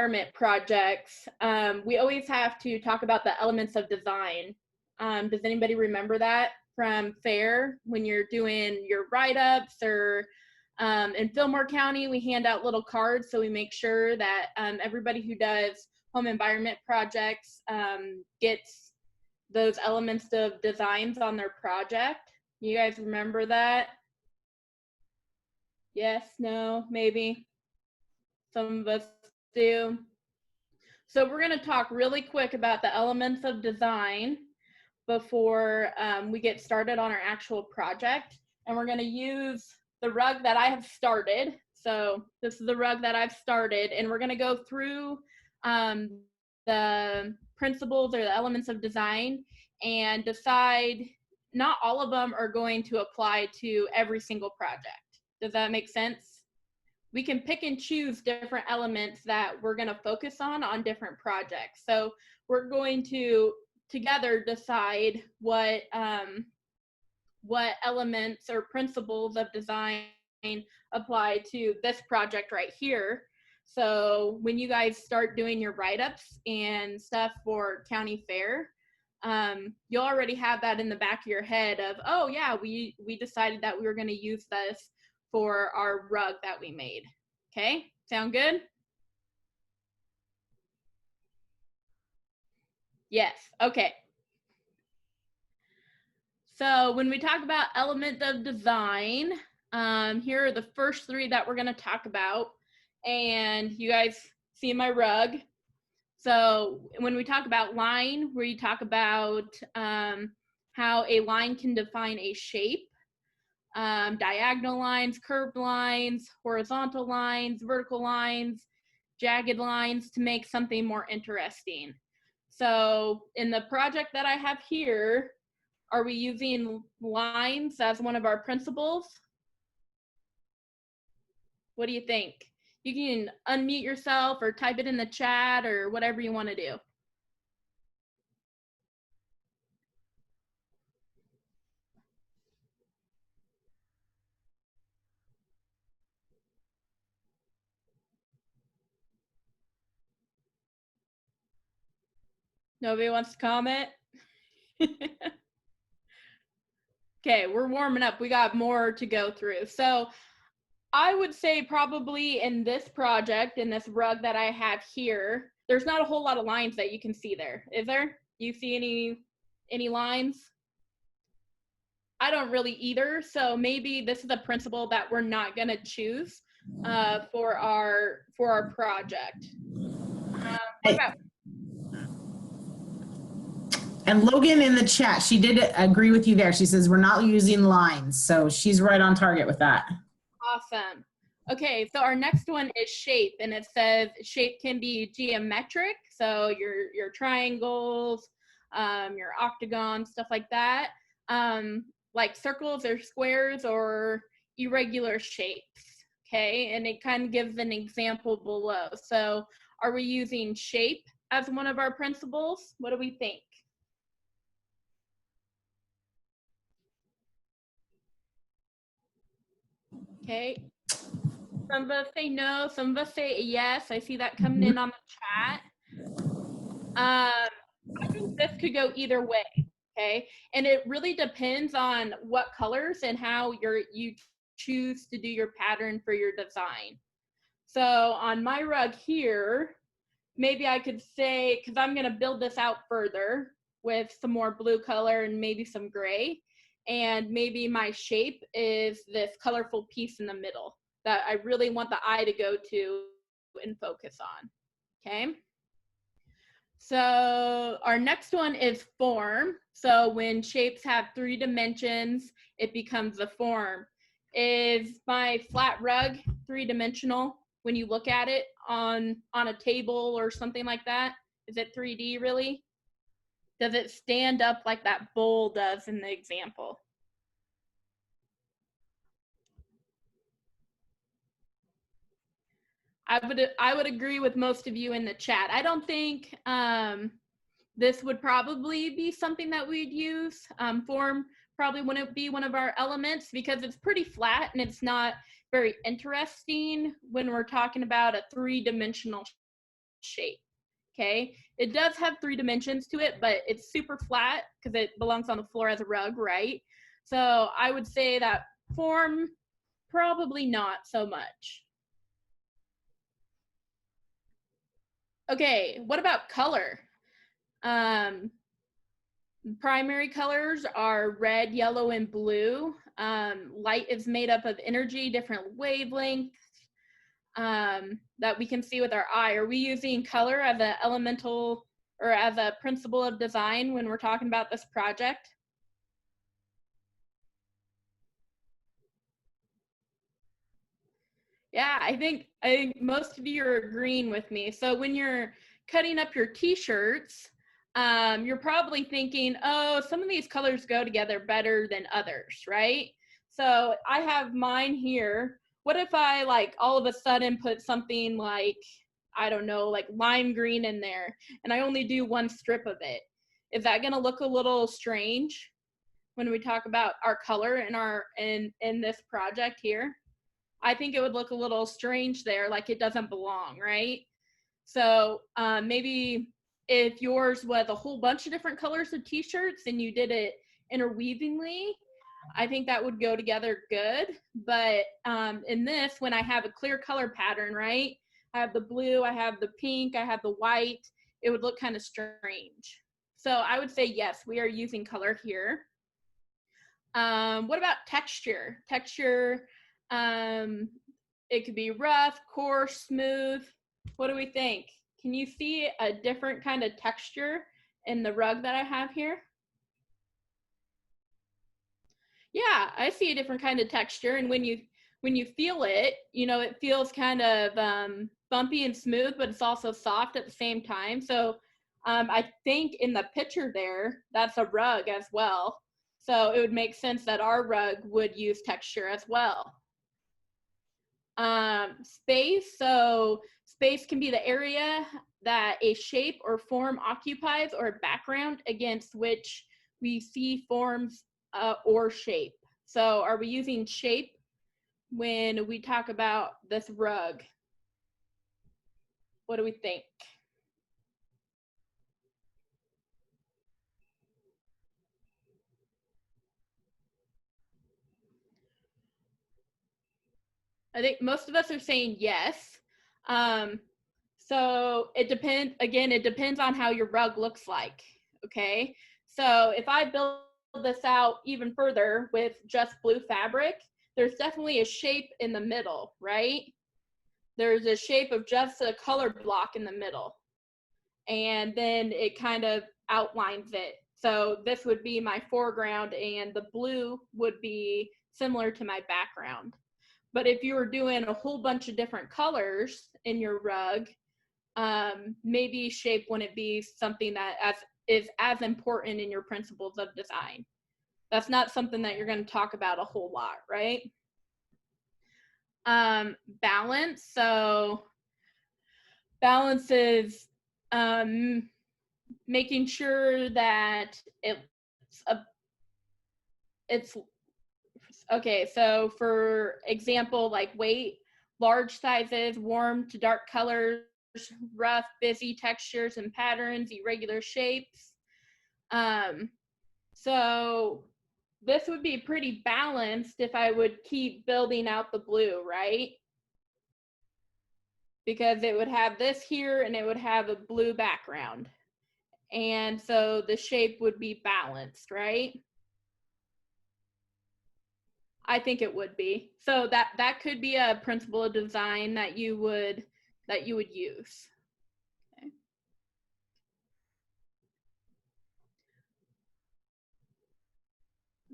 environment projects, we always have to talk about the elements of design. Does anybody remember that from FAIR when you're doing your write-ups, or in Fillmore County, we hand out little cards so we make sure that everybody who does home environment projects gets those elements of designs on their project. You guys remember that? Yes, no, maybe. Some of us do. So we're going to talk really quick about the elements of design before we get started on our actual project. And we're going to use the rug that I have started. So this is the rug that I've started, and we're going to go through the principles or the elements of design and decide not all of them are going to apply to every single project. Does that make sense? We can pick and choose different elements that we're going to focus on different projects. So we're going to together decide what elements or principles of design apply to this project right here. So when you guys start doing your write-ups and stuff for county fair, you'll already have that in the back of your head of, oh yeah, we decided that we were going to use this for our rug that we made. Okay, sound good? Yes, okay. So when we talk about element of design, here are the first three that we're going to talk about. And you guys see my rug. So when we talk about line, we talk about how a line can define a shape. Diagonal lines, curved lines, horizontal lines, vertical lines, jagged lines to make something more interesting. So in the project that I have here, are we using lines as one of our principles? What do you think? You can unmute yourself or type it in the chat or whatever you want to do. Nobody wants to comment? Okay, we're warming up. We got more to go through. So I would say probably in this project, in this rug that I have here, there's not a whole lot of lines that you can see there. Is there? Do you see any lines? I don't really either. So maybe this is a principle that we're not going to choose for our project. What about? And Logan in the chat, she did agree with you there. She says we're not using lines. So she's right on target with that. Awesome. Okay, so our next one is shape, and it says shape can be geometric. So your triangles, your octagons, stuff like that. Like circles or squares or irregular shapes. Okay, and it kind of gives an example below. So are we using shape as one of our principles? What do we think? Okay, some of us say no, some of us say yes. I see that coming in on the chat. I think this could go either way, okay? And it really depends on what colors and how you choose to do your pattern for your design. So on my rug here, maybe I could say, because I'm going to build this out further with some more blue color and maybe some gray. And maybe my shape is this colorful piece in the middle that I really want the eye to go to and focus on. Okay. So our next one is form. So when shapes have 3 dimensions, it becomes a form. Is my flat rug 3-dimensional when you look at it on a table or something like that? Is it 3D really? Does it stand up like that bowl does in the example? I would agree with most of you in the chat. I don't think this would probably be something that we'd use. Form probably wouldn't be one of our elements because it's pretty flat and it's not very interesting when we're talking about a 3-dimensional shape. Okay, it does have 3 dimensions to it, but it's super flat because it belongs on the floor as a rug, right? So I would say that form, probably not so much. Okay, what about color? Primary colors are red, yellow, and blue. Light is made up of energy, different wavelengths that we can see with our eye. Are we using color as an elemental or as a principle of design when we're talking about this project? Yeah, I think most of you are agreeing with me. So when you're cutting up your t-shirts, you're probably thinking, oh, some of these colors go together better than others, right? So I have mine here. What if I like all of a sudden put something like, I don't know, like lime green in there, and I only do 1 strip of it? Is that gonna look a little strange when we talk about our color in this project here? I think it would look a little strange there, like it doesn't belong, right? So maybe if yours was a whole bunch of different colors of t-shirts and you did it interweavingly, I think that would go together good. But in this, when I have a clear color pattern, right? I have the blue, I have the pink, I have the white, it would look kind of strange. So I would say, yes, we are using color here. What about texture? Texture, it could be rough, coarse, smooth. What do we think? Can you see a different kind of texture in the rug that I have here? Yeah, I see a different kind of texture, and when you feel it, you know, it feels kind of bumpy and smooth, but it's also soft at the same time. So I think in the picture there, that's a rug as well. So it would make sense that our rug would use texture as well. Space, so space can be the area that a shape or form occupies or a background against which we see forms or shape. So are we using shape when we talk about this rug? What do we think? I think most of us are saying yes. So it depends, again, it depends on how your rug looks like, okay? So if I build this out even further with just blue fabric, there's definitely a shape in the middle, right? There's a shape of just a color block in the middle. And then it kind of outlines it. So this would be my foreground and the blue would be similar to my background. But if you were doing a whole bunch of different colors in your rug, maybe shape wouldn't be something that is as important in your principles of design. That's not something that you're going to talk about a whole lot, right? Balance. So balance is making sure that it's okay. So for example, like weight, large sizes, warm to dark colors, rough, busy textures and patterns, irregular shapes. So this would be pretty balanced if I would keep building out the blue, right? Because it would have this here and it would have a blue background. And so the shape would be balanced, right? I think it would be. So that could be a principle of design that you would use. Okay.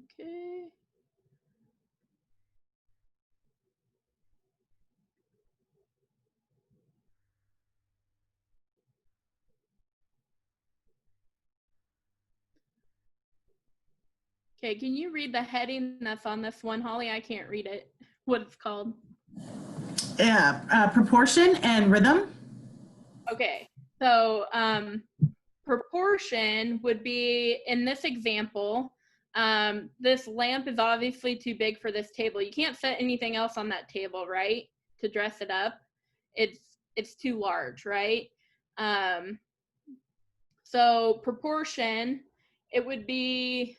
Okay. Okay, can you read the heading that's on this one, Holly? I can't read it. What it's called. Yeah, proportion and rhythm. Okay, so proportion would be, in this example, this lamp is obviously too big for this table. You can't set anything else on that table, right? To dress it up. It's too large, right? So proportion, it would be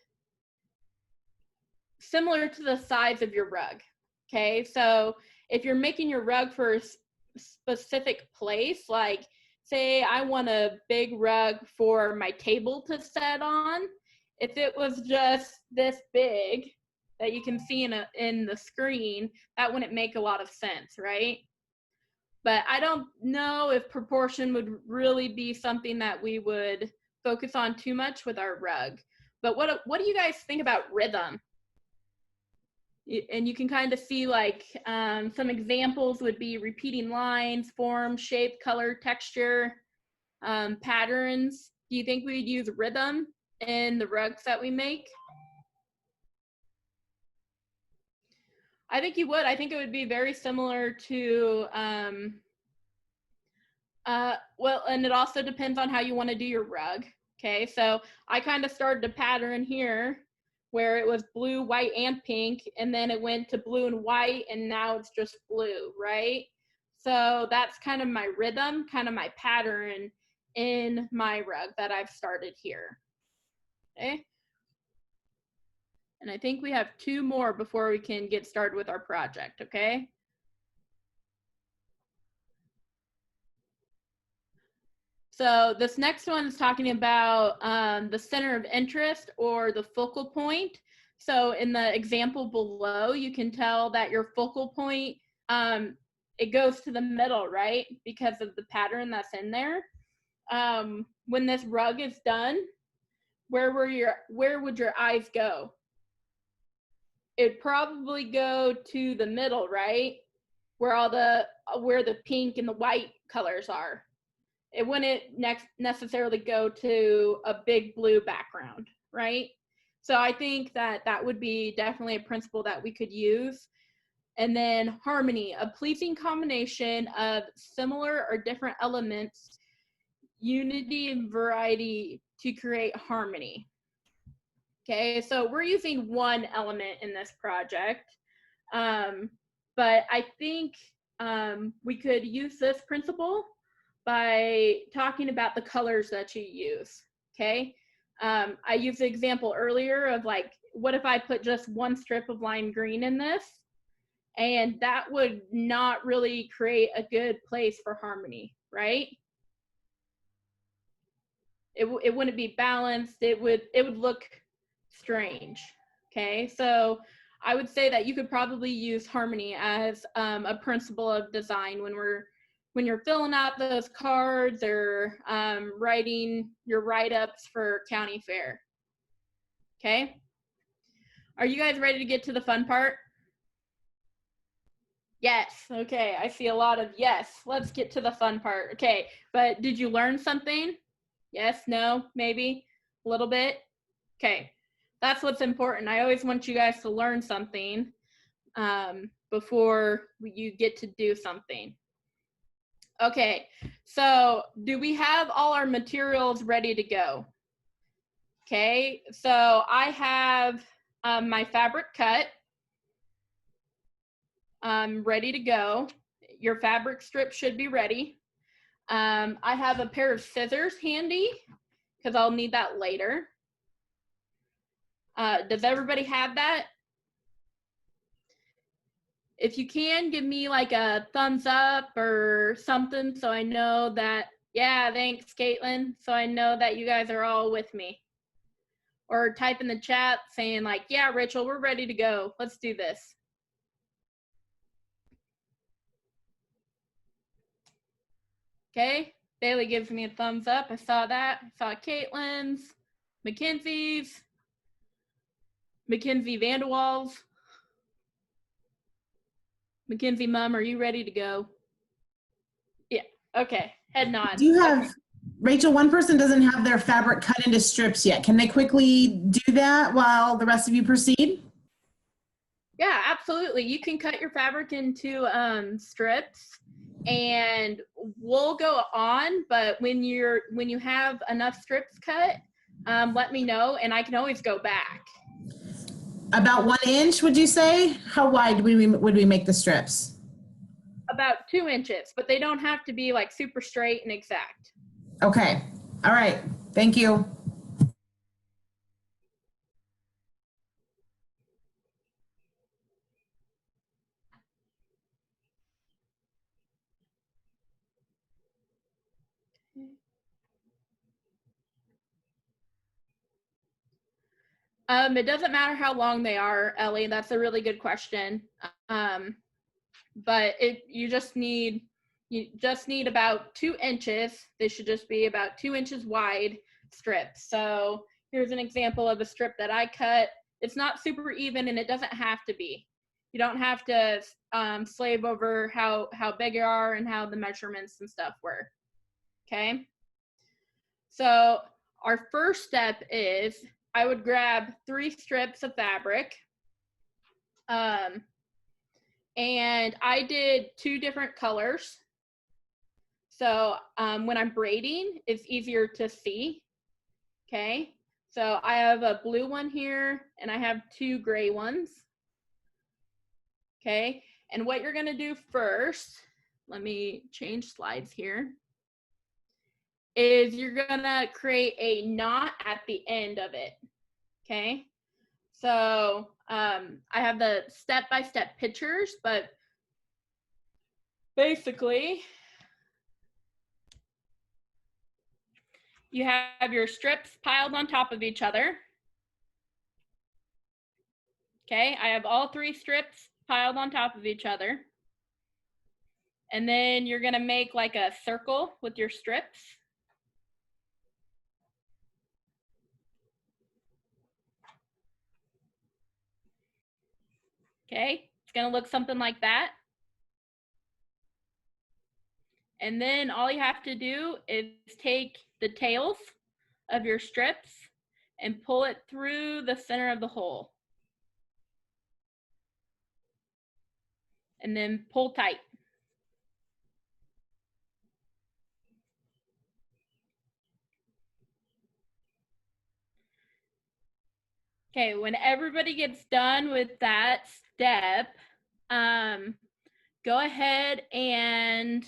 similar to the size of your rug. Okay, so if you're making your rug for a specific place, like say I want a big rug for my table to sit on, if it was just this big that you can see in the screen, that wouldn't make a lot of sense, right? But I don't know if proportion would really be something that we would focus on too much with our rug. But what do you guys think about rhythm? And you can kind of see like some examples would be repeating lines, form, shape, color, texture, patterns. Do you think we'd use rhythm in the rugs that we make? I think you would. I think it would be very similar to, well, and it also depends on how you want to do your rug. Okay, so I kind of started a pattern here where it was blue, white, and pink, and then it went to blue and white, and now it's just blue, right? So that's kind of my rhythm, kind of my pattern in my rug that I've started here. Okay. And I think we have 2 more before we can get started with our project, okay? So this next one is talking about the center of interest or the focal point. So in the example below, you can tell that your focal point, it goes to the middle, right? Because of the pattern that's in there. When this rug is done, where would your eyes go? It'd probably go to the middle, right? Where the pink and the white colors are. It wouldn't necessarily go to a big blue background, right? So I think that would be definitely a principle that we could use. And then harmony, a pleasing combination of similar or different elements, unity and variety to create harmony. Okay, so we're using one element in this project, but I think we could use this principle by talking about the colors that you use, okay? I used the example earlier of like, what if I put just one strip of lime green in this? And that would not really create a good place for harmony, right? It wouldn't be balanced. It would look strange, okay? So I would say that you could probably use harmony as a principle of design when you're filling out those cards or writing your write-ups for county fair, okay? Are you guys ready to get to the fun part? Yes, okay, I see a lot of yes. Let's get to the fun part. Okay, but did you learn something? Yes, no, maybe, a little bit? Okay, that's what's important. I always want you guys to learn something before you get to do something. Okay, so do we have all our materials ready to go? Okay, so I have my fabric cut. Ready to go. Your fabric strip should be ready. I have a pair of scissors handy because I'll need that later. Does everybody have that? If you can, give me like a thumbs up or something so I know that, yeah, thanks, Caitlin. So I know that you guys are all with me. Or type in the chat saying like, yeah, Rachel, we're ready to go. Let's do this. Okay, Bailey gives me a thumbs up. I saw that. I saw Caitlin's, Mackenzie's, Mackenzie Vanderwall's. Mackenzie Mom, are you ready to go? Yeah, okay, head nod. Do you have, Rachel, one person doesn't have their fabric cut into strips yet. Can they quickly do that while the rest of you proceed? Yeah, absolutely. You can cut your fabric into strips and we'll go on, but when you have enough strips cut, let me know and I can always go back. About 1 inch, would you say? How wide would we make the strips? About 2 inches, but they don't have to be like super straight and exact. Okay. All right. Thank you. It doesn't matter how long they are, Ellie. That's a really good question. But you just need about 2 inches. They should just be about 2 inches wide strips. So here's an example of a strip that I cut. It's not super even, and it doesn't have to be. You don't have to slave over how big you are and how the measurements and stuff were. Okay. So our first step is I would grab 3 strips of fabric. And I did 2 different colors. So when I'm braiding, it's easier to see. Okay. So I have a blue one here and I have 2 gray ones. Okay. And what you're going to do first, let me change slides here, is you're going to create a knot at the end of it. Okay. So I have the step-by-step pictures, but basically you have your strips piled on top of each other. Okay, I have all 3 strips piled on top of each other. And then you're gonna make like a circle with your strips. Okay, it's gonna look something like that. And then all you have to do is take the tails of your strips and pull it through the center of the hole. And then pull tight. Okay, when everybody gets done with that step, go ahead and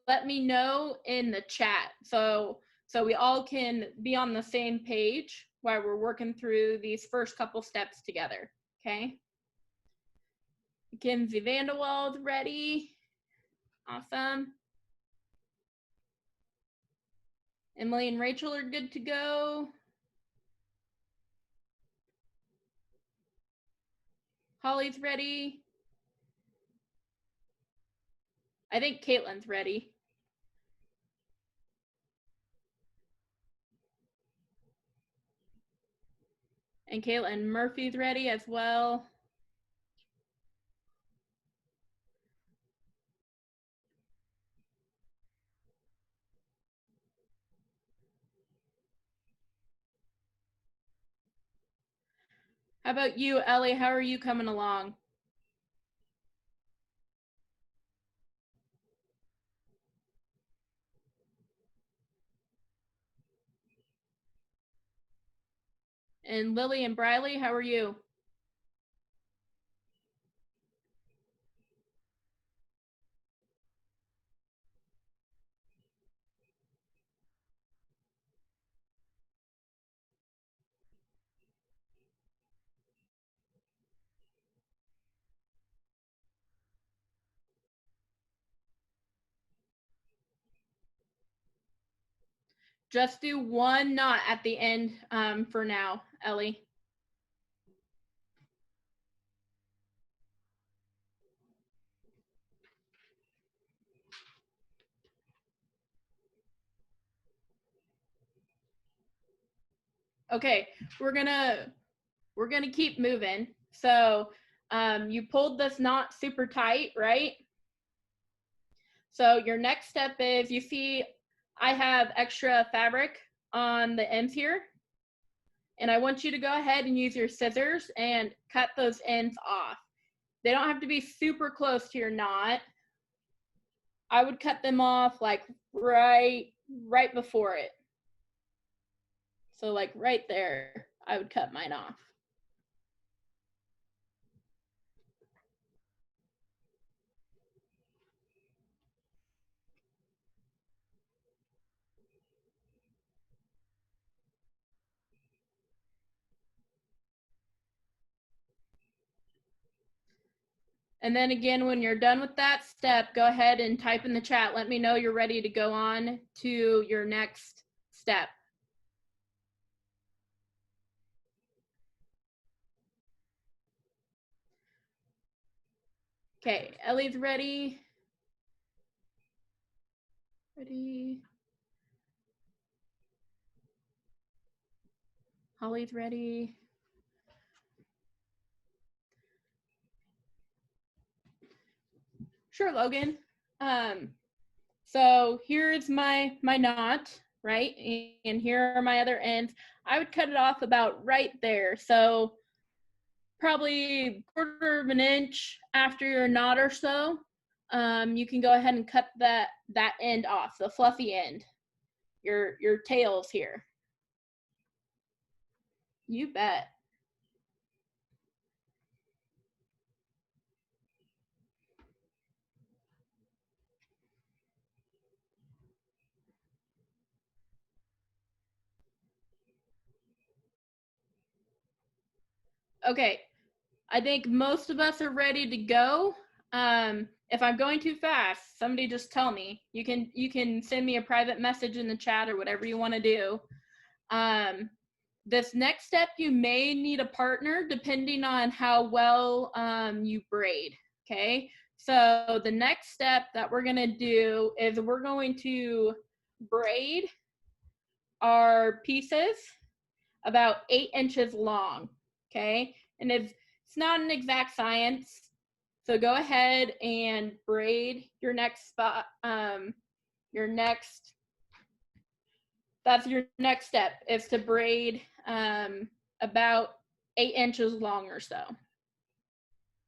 let me know in the chat so we all can be on the same page while we're working through these first couple steps together. Okay. Mackenzie Vanderwald ready. Awesome. Emily and Rachel are good to go. Holly's ready. I think Caitlin's ready. And Caitlin Murphy's ready as well. How about you, Ellie? How are you coming along? And Lily and Briley, how are you? Just do 1 knot at the end for now, Ellie. Okay, we're gonna keep moving. So you pulled this knot super tight, right? So your next step is, you see I have extra fabric on the ends here. And I want you to go ahead and use your scissors and cut those ends off. They don't have to be super close to your knot. I would cut them off like right before it. So like right there, I would cut mine off. And then again, when you're done with that step, go ahead and type in the chat. Let me know you're ready to go on to your next step. Okay, Ellie's ready. Ready. Holly's ready. Sure, Logan. So here's my knot, right? And here are my other ends. I would cut it off about right there. So probably 1/4 of an inch after your knot or so, you can go ahead and cut that end off, the fluffy end, your tails here. You bet. Okay, I think most of us are ready to go. If I'm going too fast, somebody just tell me. You can send me a private message in the chat or whatever you want to do. This next step, you may need a partner depending on how well you braid, okay? So the next step that we're gonna do is we're going to braid our pieces about 8 inches long, okay? And it's not an exact science, so go ahead and braid your next spot, that's your next step, is to braid about 8 inches long or so.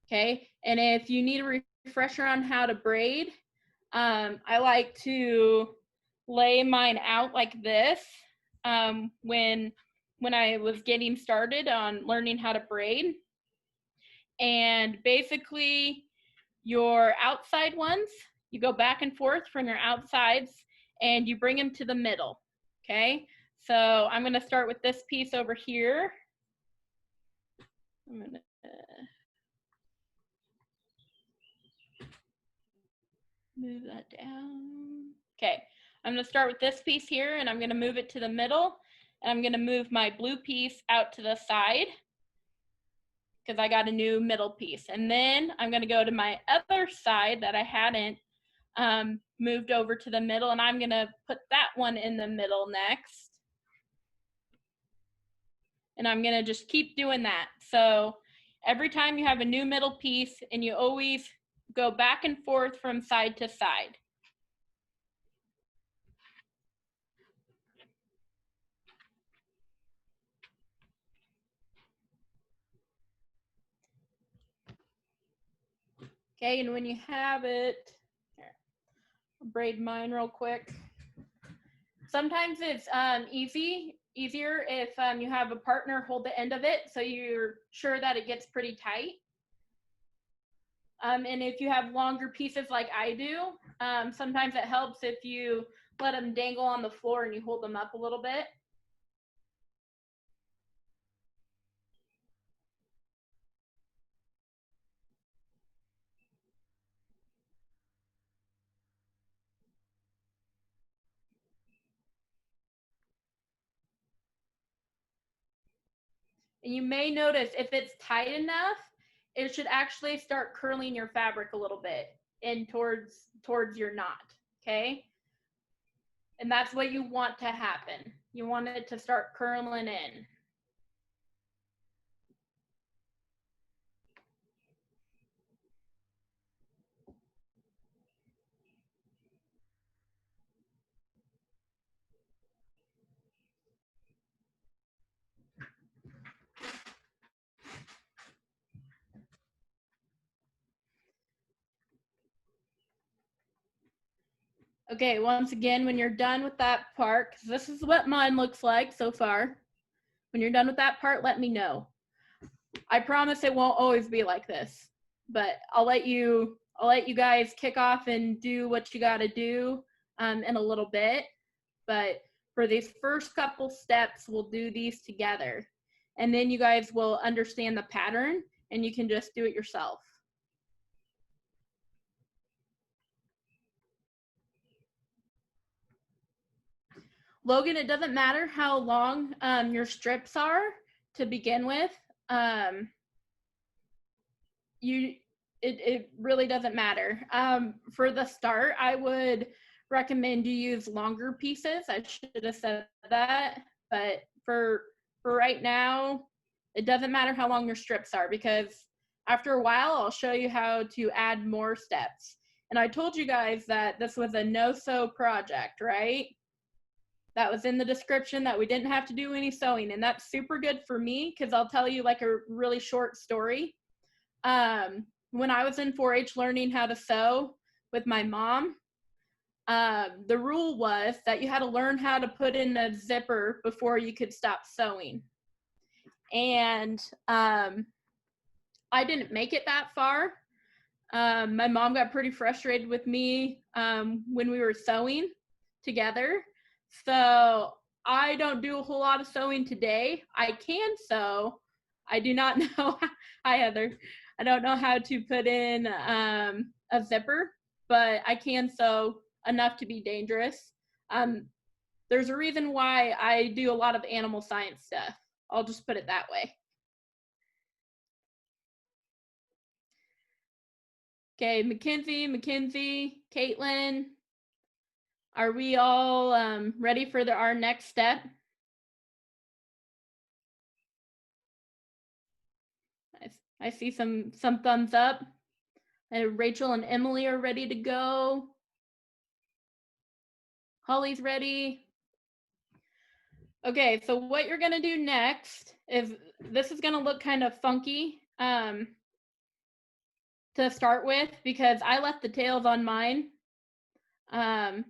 Okay, and if you need a refresher on how to braid, I like to lay mine out like this when I was getting started on learning how to braid. And basically, your outside ones, you go back and forth from your outsides and you bring them to the middle. Okay, so I'm going to start with this piece over here. I'm going to move that down. Okay, I'm going to start with this piece here and I'm going to move it to the middle, and I'm going to move my blue piece out to the side because I got a new middle piece. And then I'm going to go to my other side that I hadn't moved over to the middle, and I'm going to put that one in the middle next. And I'm going to just keep doing that. So every time you have a new middle piece, and you always go back and forth from side to side. Okay, and when you have it, here, I'll braid mine real quick. Sometimes it's easier if you have a partner hold the end of it, so you're sure that it gets pretty tight. And if you have longer pieces like I do, sometimes it helps if you let them dangle on the floor and you hold them up a little bit. And you may notice if it's tight enough, it should actually start curling your fabric a little bit in towards your knot, okay? And that's what you want to happen. You want it to start curling in. Okay, once again, when you're done with that part, because this is what mine looks like so far. When you're done with that part, let me know. I promise it won't always be like this, but I'll let you guys kick off and do what you got to do in a little bit. But for these first couple steps, we'll do these together, and then you guys will understand the pattern and you can just do it yourself. Logan, it doesn't matter how long your strips are to begin with. It really doesn't matter. For the start, I would recommend you use longer pieces. I should have said that, but for right now, it doesn't matter how long your strips are, because after a while, I'll show you how to add more steps. And I told you guys that this was a no-sew project, right? That was in the description, that we didn't have to do any sewing, and that's super good for me, because I'll tell you like a really short story. When I was in 4-H learning how to sew with my mom, the rule was that you had to learn how to put in a zipper before you could stop sewing. And I didn't make it that far. My mom got pretty frustrated with me when we were sewing together. So I don't do a whole lot of sewing today. I can sew. I do not know. Hi, Heather. I don't know how to put in a zipper, but I can sew enough to be dangerous. There's a reason why I do a lot of animal science stuff. I'll just put it that way. Okay, Mackenzie, Caitlin, are we all ready for our next step? I see some thumbs up. Rachel and Emily are ready to go. Holly's ready. Okay, so what you're gonna do next is, this is gonna look kind of funky to start with, because I left the tails on mine, because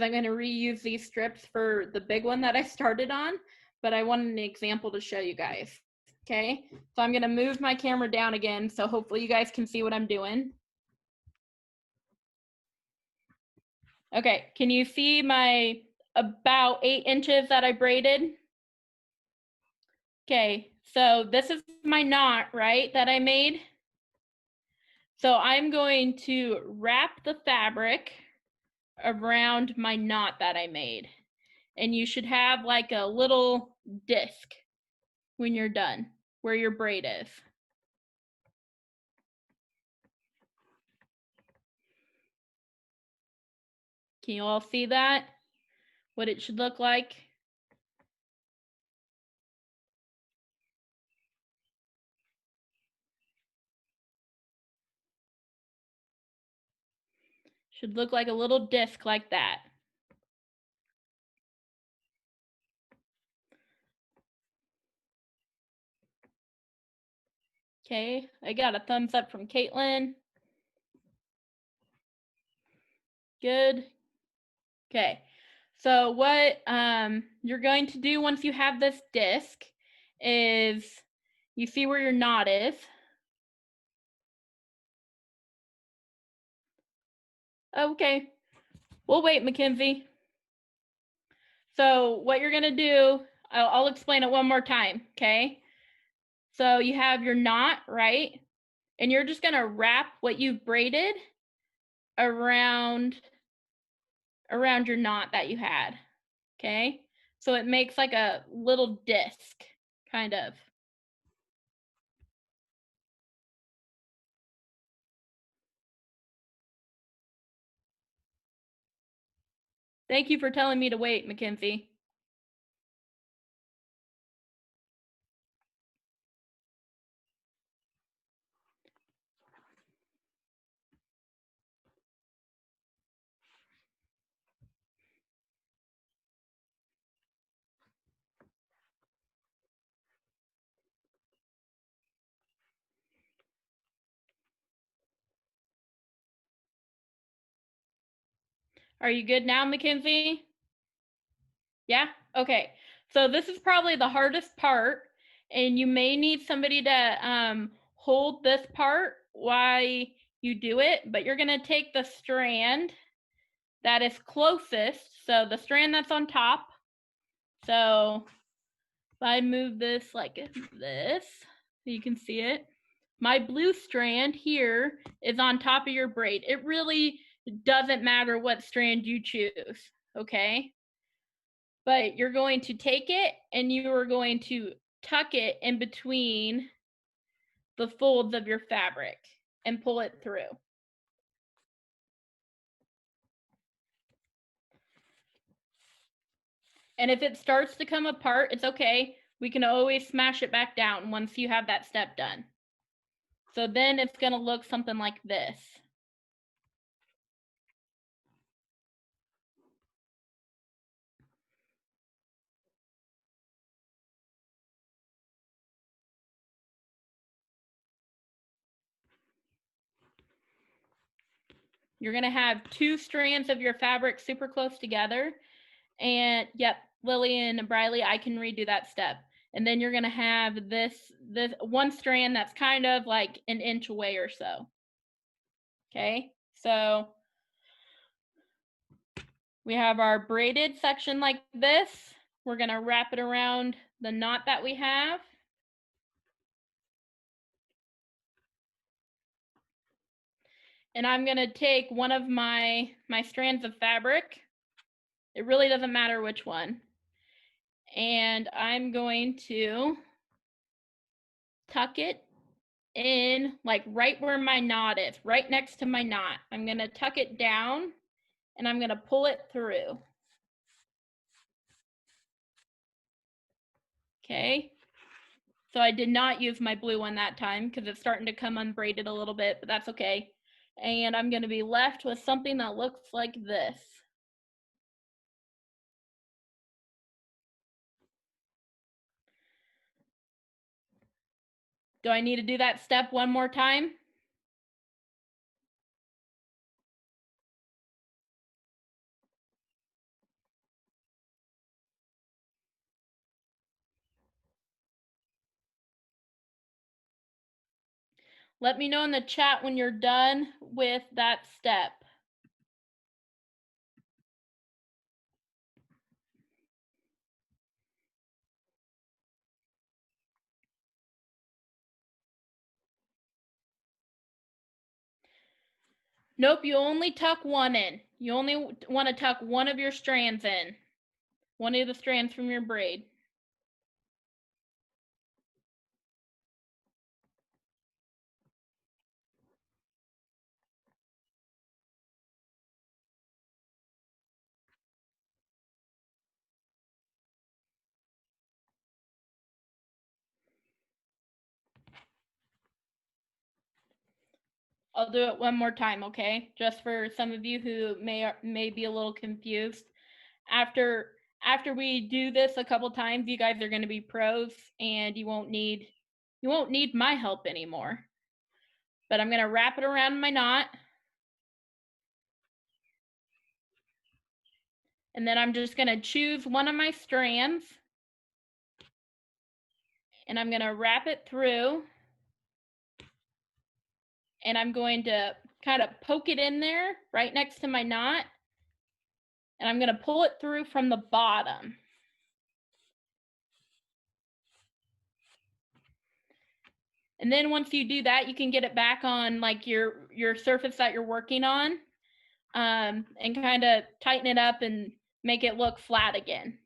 I'm gonna reuse these strips for the big one that I started on, but I wanted an example to show you guys. Okay, so I'm gonna move my camera down again, so hopefully you guys can see what I'm doing. Okay, can you see my about 8 inches that I braided? Okay, so this is my knot, right, that I made. So I'm going to wrap the fabric around my knot that I made. And you should have like a little disc when you're done, where your braid is. Can you all see that? What it should look like? Should look like a little disc like that. Okay, I got a thumbs up from Caitlin. Good. Okay, so what you're going to do once you have this disc is, you see where your knot is. Okay, we'll wait, Mackenzie. So what you're gonna do, I'll explain it one more time, okay? So you have your knot, right? And you're just gonna wrap what you've braided around your knot that you had, okay? So it makes like a little disc, kind of. Thank you for telling me to wait, Mackenzie. Are you good now, Mackenzie? Yeah? Okay. So this is probably the hardest part, and you may need somebody to hold this part while you do it, but you're gonna take the strand that is closest, so the strand that's on top. So if I move this like this, so you can see it, my blue strand here is on top of your braid. It really doesn't matter what strand you choose, okay? but you're going to take it and you are going to tuck it in between the folds of your fabric and pull it through. And if it starts to come apart, it's okay. We can always smash it back down once you have that step done. So then it's going to look something like this. You're going to have 2 strands of your fabric super close together. And yep, Lily and Briley, I can redo that step. And then you're going to have this one strand that's kind of like an inch away or so. Okay, so we have our braided section like this. We're going to wrap it around the knot that we have. And I'm going to take one of my strands of fabric. It really doesn't matter which one. And I'm going to tuck it in like right where my knot is, right next to my knot. I'm going to tuck it down and I'm going to pull it through. Okay. So I did not use my blue one that time because it's starting to come unbraided a little bit, but that's okay. And I'm going to be left with something that looks like this. Do I need to do that step one more time? Let me know in the chat when you're done with that step. Nope, you only tuck one in. You only want to tuck one of your strands in. One of the strands from your braid. I'll do it one more time, okay? Just for some of you who may be a little confused. After we do this a couple times, you guys are going to be pros and you won't need my help anymore. But I'm going to wrap it around my knot. And then I'm just going to choose one of my strands and I'm going to wrap it through. And I'm going to kind of poke it in there right next to my knot. And I'm going to pull it through from the bottom. And then once you do that, you can get it back on like your surface that you're working on, and kind of tighten it up and make it look flat again.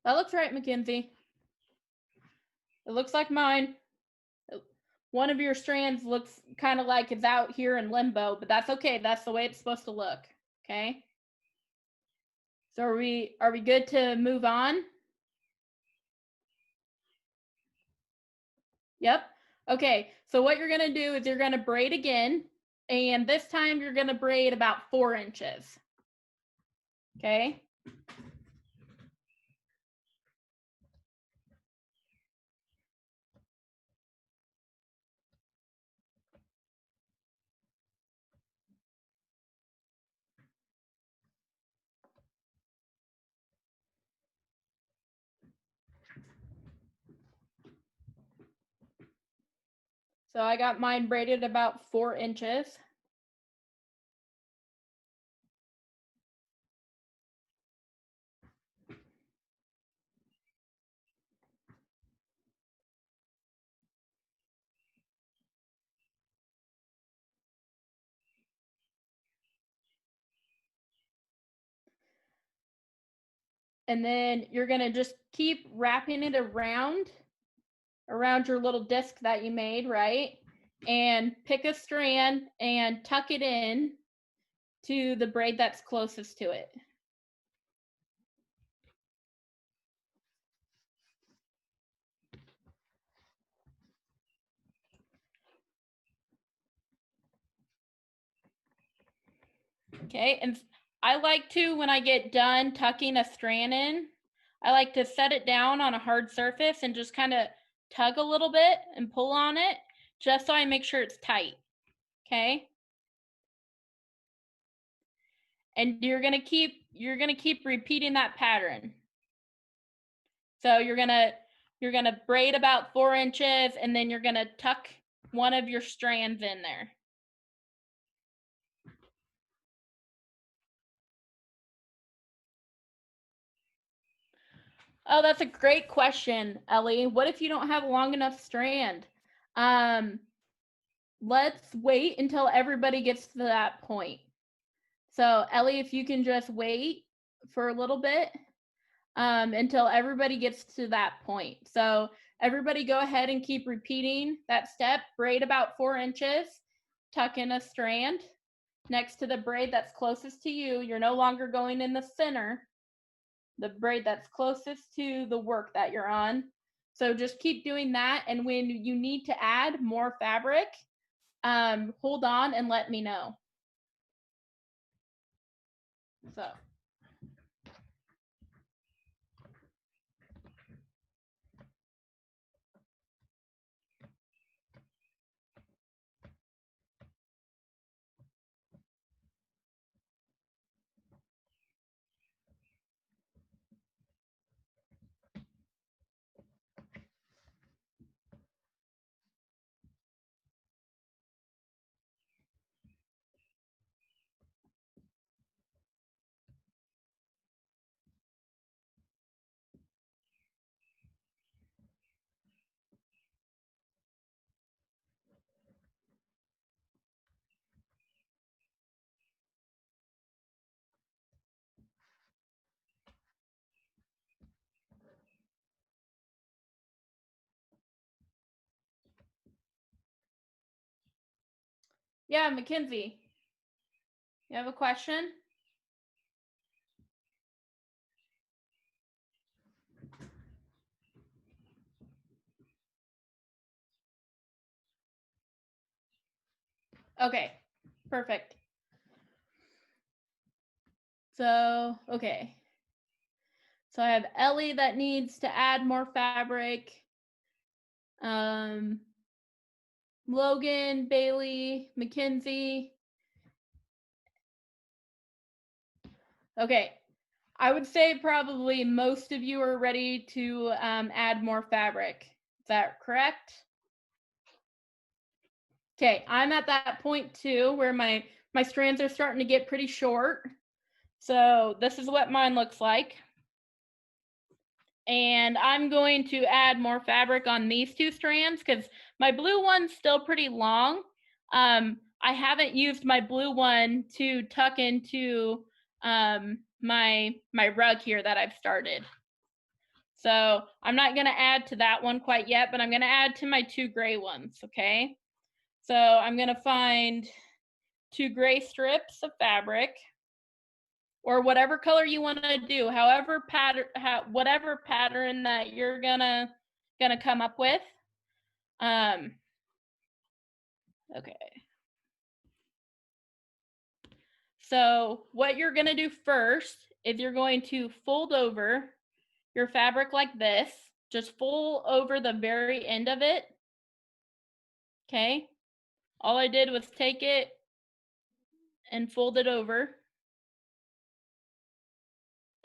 That looks right, Mackenzie. It looks like mine. One of your strands looks kind of like it's out here in limbo, but that's okay. That's the way it's supposed to look. Okay. So are we good to move on? Yep. Okay. So what you're going to do is you're going to braid again. And this time you're going to braid about 4 inches. Okay. So I got mine braided about 4 inches. And then you're gonna just keep wrapping it around your little disc that you made, right? And pick a strand and tuck it in to the braid that's closest to it. Okay, and I like to, when I get done tucking a strand in, I like to set it down on a hard surface and just kind of tug a little bit and pull on it, just so I make sure it's tight, okay? And you're gonna keep repeating that pattern. So you're gonna braid about 4 inches, and then you're gonna tuck one of your strands in there. Oh, that's a great question, Ellie. What if you don't have a long enough strand? Let's wait until everybody gets to that point. So Ellie, if you can just wait for a little bit until everybody gets to that point. So everybody go ahead and keep repeating that step. Braid about 4 inches, tuck in a strand next to the braid that's closest to you. You're no longer going in the center, the braid that's closest to the work that you're on. So just keep doing that. And when you need to add more fabric, hold on and let me know. So. Yeah, Mackenzie, you have a question? Okay, perfect. So, okay. So I have Ellie that needs to add more fabric. Logan, Bailey, Mackenzie. Okay, I would say probably most of you are ready to add more fabric. Is that correct? Okay, I'm at that point too where my strands are starting to get pretty short. So this is what mine looks like. And I'm going to add more fabric on these 2 strands because my blue one's still pretty long. I haven't used my blue one to tuck into my rug here that I've started. So I'm not going to add to that one quite yet, but I'm going to add to my 2 gray ones, okay? So I'm going to find 2 gray strips of fabric, or whatever color you want to do, whatever pattern that you're gonna come up with. Okay. So what you're gonna do first is you're going to fold over your fabric like this. Just fold over the very end of it. Okay. All I did was take it and fold it over.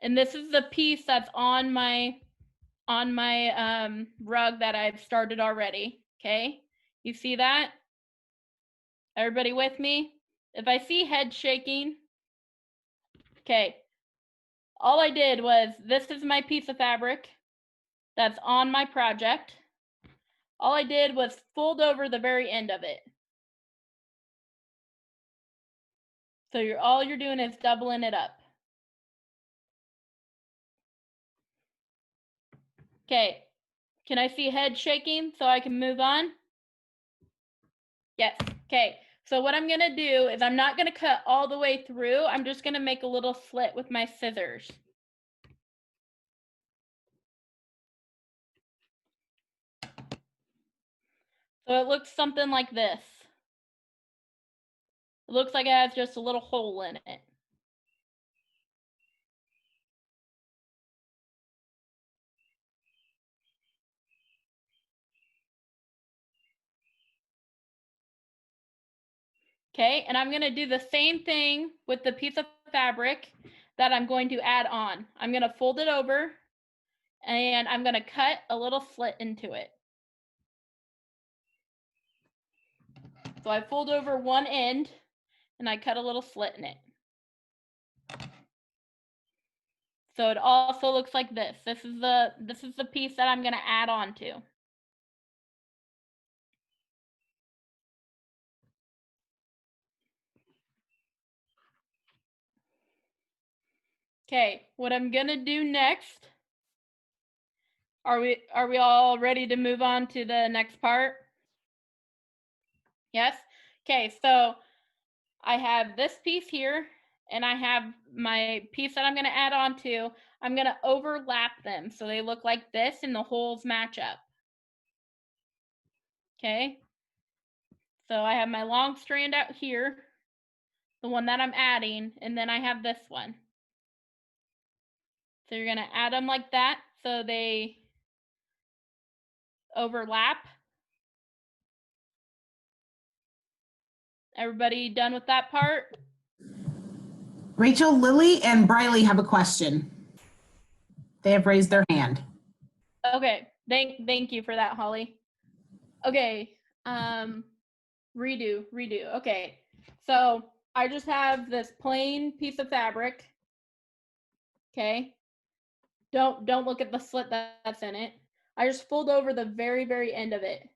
And this is the piece that's on my rug that I've started already. Okay. You see that? Everybody with me? If I see head shaking, okay. All I did was, this is my piece of fabric that's on my project. All I did was fold over the very end of it. So all you're doing is doubling it up. Okay, can I see head shaking so I can move on? Yes, okay. So what I'm gonna do is I'm not gonna cut all the way through. I'm just gonna make a little slit with my scissors. So it looks something like this. It looks like it has just a little hole in it. Okay, and I'm gonna do the same thing with the piece of fabric that I'm going to add on. I'm gonna fold it over and I'm gonna cut a little slit into it. So I fold over one end and I cut a little slit in it. So it also looks like this. This is the piece that I'm gonna add on to. Okay, what I'm gonna do next, are we all ready to move on to the next part? Yes? Okay, so I have this piece here and I have my piece that I'm gonna add on to. I'm gonna overlap them so they look like this and the holes match up. Okay, so I have my long strand out here, the one that I'm adding, and then I have this one. So you're gonna add them like that so they overlap. Everybody done with that part? Rachel, Lily, and Briley have a question. They have raised their hand. Okay, thank you for that, Holly. Okay, redo. Okay, so I just have this plain piece of fabric. Okay, don't look at the slit that's in it. I just fold over the very end of it.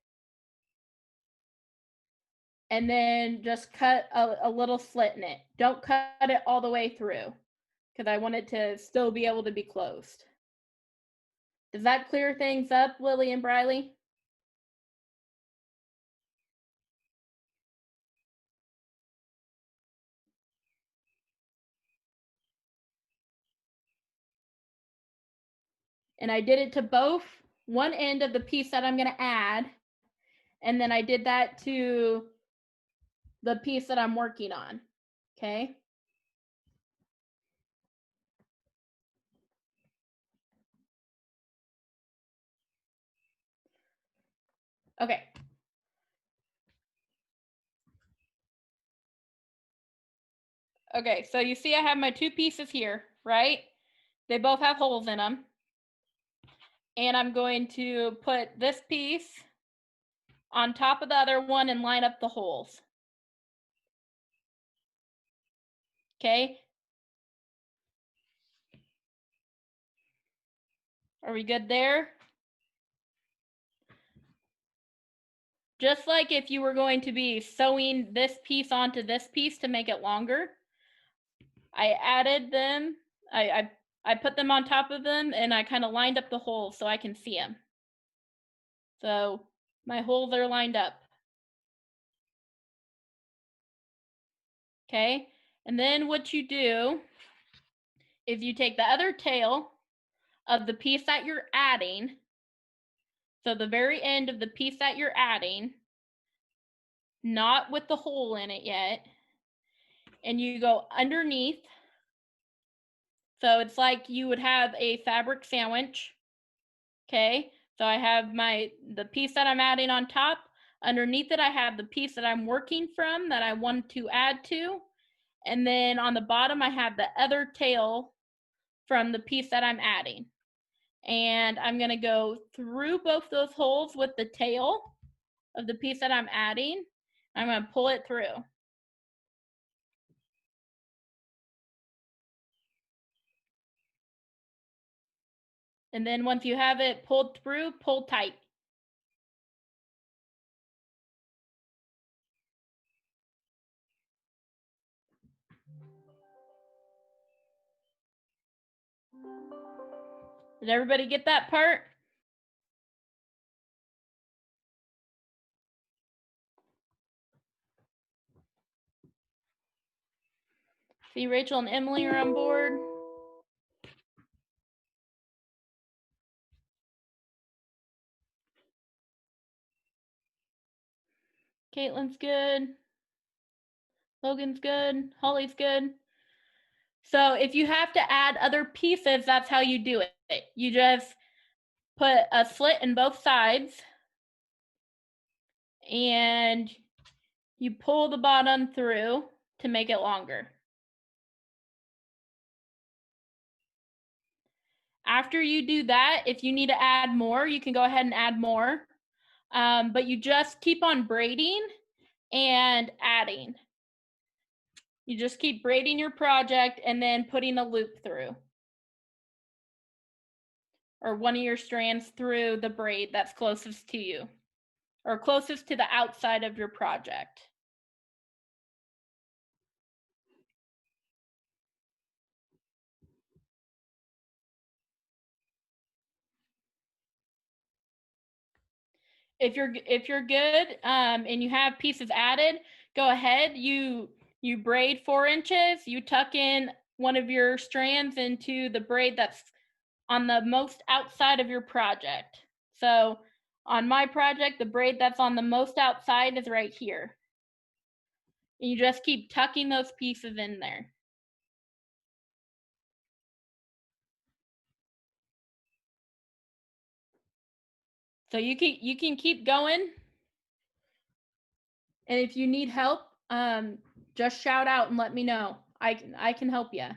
And then just cut a little slit in it. Don't cut it all the way through because I want it to still be able to be closed. Does that clear things up, Lily and Briley? And I did it to both one end of the piece that I'm going to add. And then I did that to the piece that I'm working on. Okay. Okay. Okay, so you see I have my two pieces here, right? They both have holes in them. And I'm going to put this piece on top of the other one and line up the holes. Okay. Are we good there? Just like if you were going to be sewing this piece onto this piece to make it longer, I added them, I put them on top of them and I kind of lined up the holes so I can see them. So my holes are lined up. Okay, and then what you do is you take the other tail of the piece that you're adding, so the very end of the piece that you're adding, not with the hole in it yet, and you go underneath. So it's like you would have a fabric sandwich. Okay, so I have the piece that I'm adding on top. Underneath it, I have the piece that I'm working from that I want to add to. And then on the bottom, I have the other tail from the piece that I'm adding. And I'm gonna go through both those holes with the tail of the piece that I'm adding. I'm gonna pull it through. And then once you have it pulled through, pull tight. Did everybody get that part? See, Rachel and Emily are on board. Caitlin's good. Logan's good. Holly's good. So if you have to add other pieces, that's how you do it. You just put a slit in both sides and you pull the bottom through to make it longer. After you do that, if you need to add more, you can go ahead and add more. But you just keep on braiding and adding. You just keep braiding your project and then putting a loop through. Or one of your strands through the braid that's closest to you. Or closest to the outside of your project. If you're good and you have pieces added, go ahead. You braid 4 inches. You tuck in one of your strands into the braid that's on the most outside of your project. So on my project, the braid that's on the most outside is right here. And you just keep tucking those pieces in there. So you can keep going. And if you need help, just shout out and let me know. I can help you.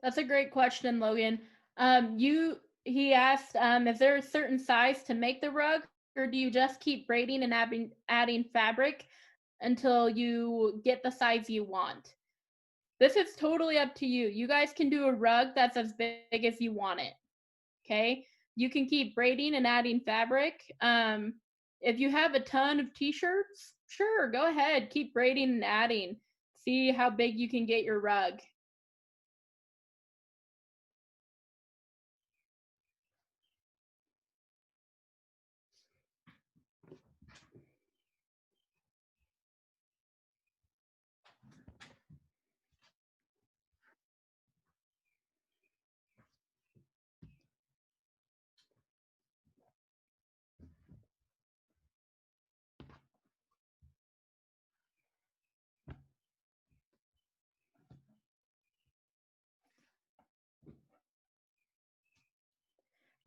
That's a great question, Logan. He asked, is there a certain size to make the rug, or do you just keep braiding and adding fabric until you get the size you want? This is totally up to you. You guys can do a rug that's as big as you want it. Okay, you can keep braiding and adding fabric. If you have a ton of t-shirts, sure, go ahead, keep braiding and adding. See how big you can get your rug.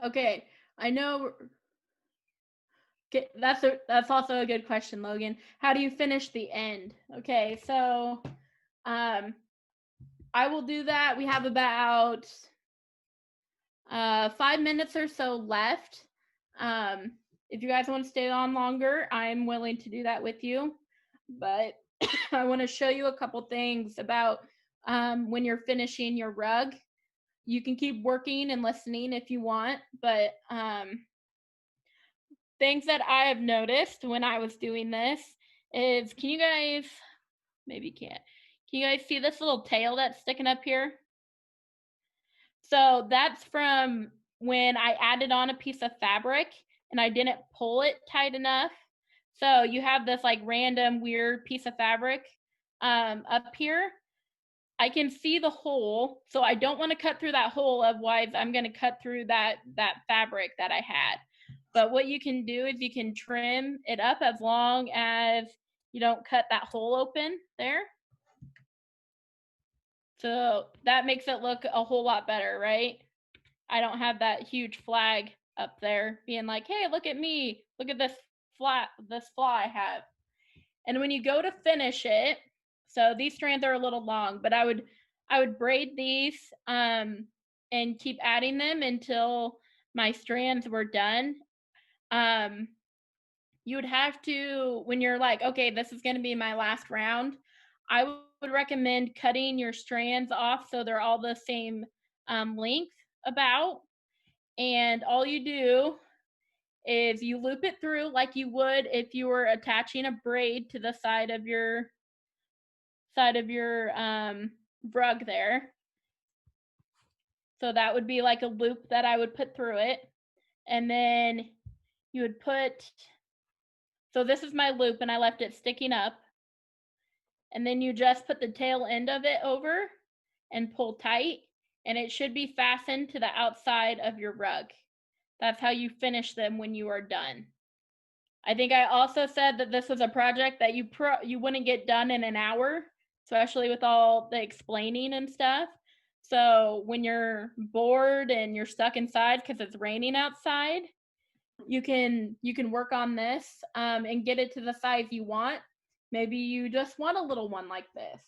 Okay, I know. Okay, that's also a good question, Logan. How do you finish the end? Okay, so I will do that. We have about 5 minutes or so left. If you guys want to stay on longer, I'm willing to do that with you. But I want to show you a couple things about when you're finishing your rug. You can keep working and listening if you want, but things that I have noticed when I was doing this is, can you guys, maybe you can't, can you guys see this little tail that's sticking up here? So that's from when I added on a piece of fabric and I didn't pull it tight enough. So you have this like random weird piece of fabric up here. I can see the hole, so I don't want to cut through that hole, otherwise I'm going to cut through that fabric that I had. But what you can do is you can trim it up as long as you don't cut that hole open there. So that makes it look a whole lot better, right? I don't have that huge flag up there being like, hey, look at me. Look at this flaw I have. And when you go to finish it, so these strands are a little long, but I would braid these and keep adding them until my strands were done. You would have to, when you're like, okay, this is going to be my last round, I would recommend cutting your strands off so they're all the same length about. And all you do is you loop it through like you would if you were attaching a braid to the side of your rug there. So that would be like a loop that I would put through it. And then you would put, so this is my loop and I left it sticking up. And then you just put the tail end of it over and pull tight, and it should be fastened to the outside of your rug. That's how you finish them when you are done. I think I also said that this was a project that you wouldn't get done in an hour, especially with all the explaining and stuff. So when you're bored and you're stuck inside because it's raining outside, you can work on this and get it to the size you want. Maybe you just want a little one like this,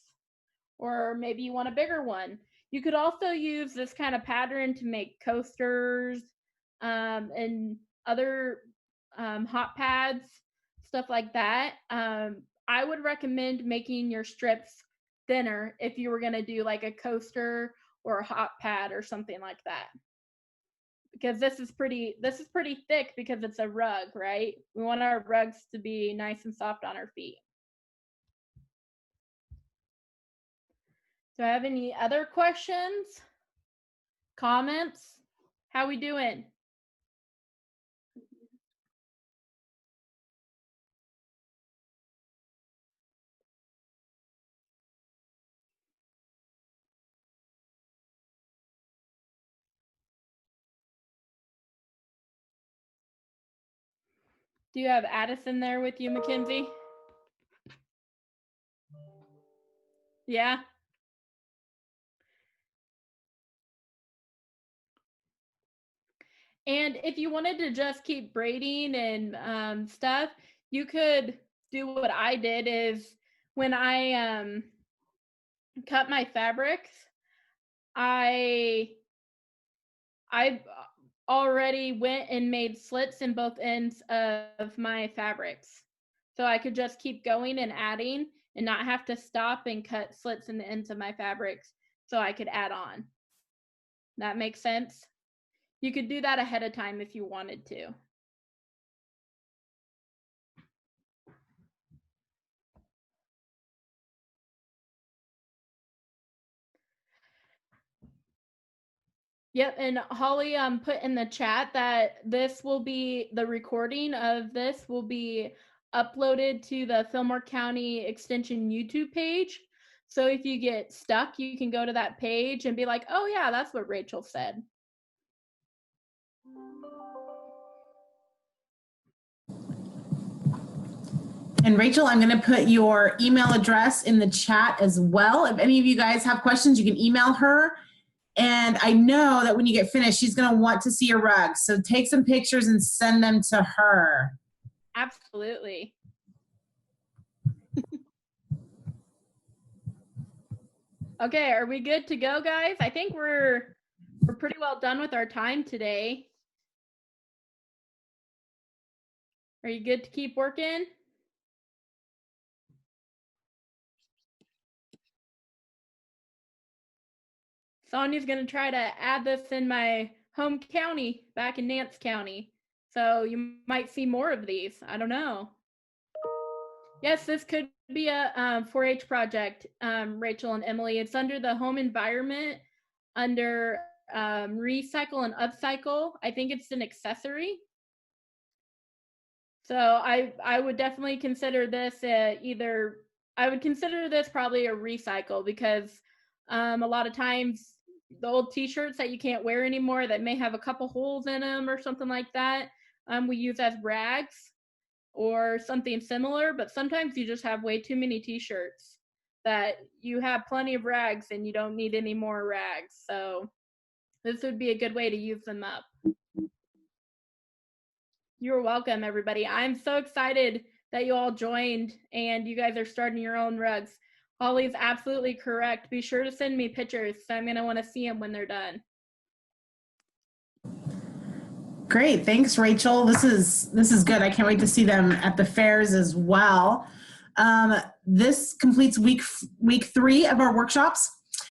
or maybe you want a bigger one. You could also use this kind of pattern to make coasters and other hot pads, stuff like that. I would recommend making your strips thinner if you were going to do like a coaster or a hot pad or something like that. Because this is pretty thick because it's a rug, right? We want our rugs to be nice and soft on our feet. Do I have any other questions? Comments? How we doing? Do you have Addison there with you, Mackenzie? Yeah. And if you wanted to just keep braiding and stuff, you could do what I did is when I cut my fabrics, I already went and made slits in both ends of my fabrics. So I could just keep going and adding and not have to stop and cut slits in the ends of my fabrics so I could add on. That makes sense? You could do that ahead of time if you wanted to. Yep, and Holly put in the chat that this will be, the recording of this will be uploaded to the Fillmore County Extension YouTube page. So if you get stuck, you can go to that page and be like, oh yeah, that's what Rachel said. And Rachel, I'm going to put your email address in the chat as well. If any of you guys have questions, you can email her. And I know that when you get finished, she's going to want to see your rugs. So take some pictures and send them to her. Absolutely. Okay, are we good to go, guys? I think we're pretty well done with our time today. Are you good to keep working? Sonia's going to try to add this in my home county back in Nance County. So you might see more of these. I don't know. Yes, this could be a 4-H project, Rachel and Emily. It's under the home environment, under recycle and upcycle. I think it's an accessory. So I would definitely consider this I would consider this probably a recycle, because a lot of times the old t-shirts that you can't wear anymore that may have a couple holes in them or something like that, we use as rags or something similar. But sometimes you just have way too many t-shirts that you have plenty of rags and you don't need any more rags. So this would be a good way to use them up. You're welcome, everybody. I'm so excited that you all joined and you guys are starting your own rugs. Holly's absolutely correct. Be sure to send me pictures. I'm going to want to see them when they're done. Great. Thanks, Rachel. This is good. I can't wait to see them at the fairs as well. This completes week 3 of our workshops.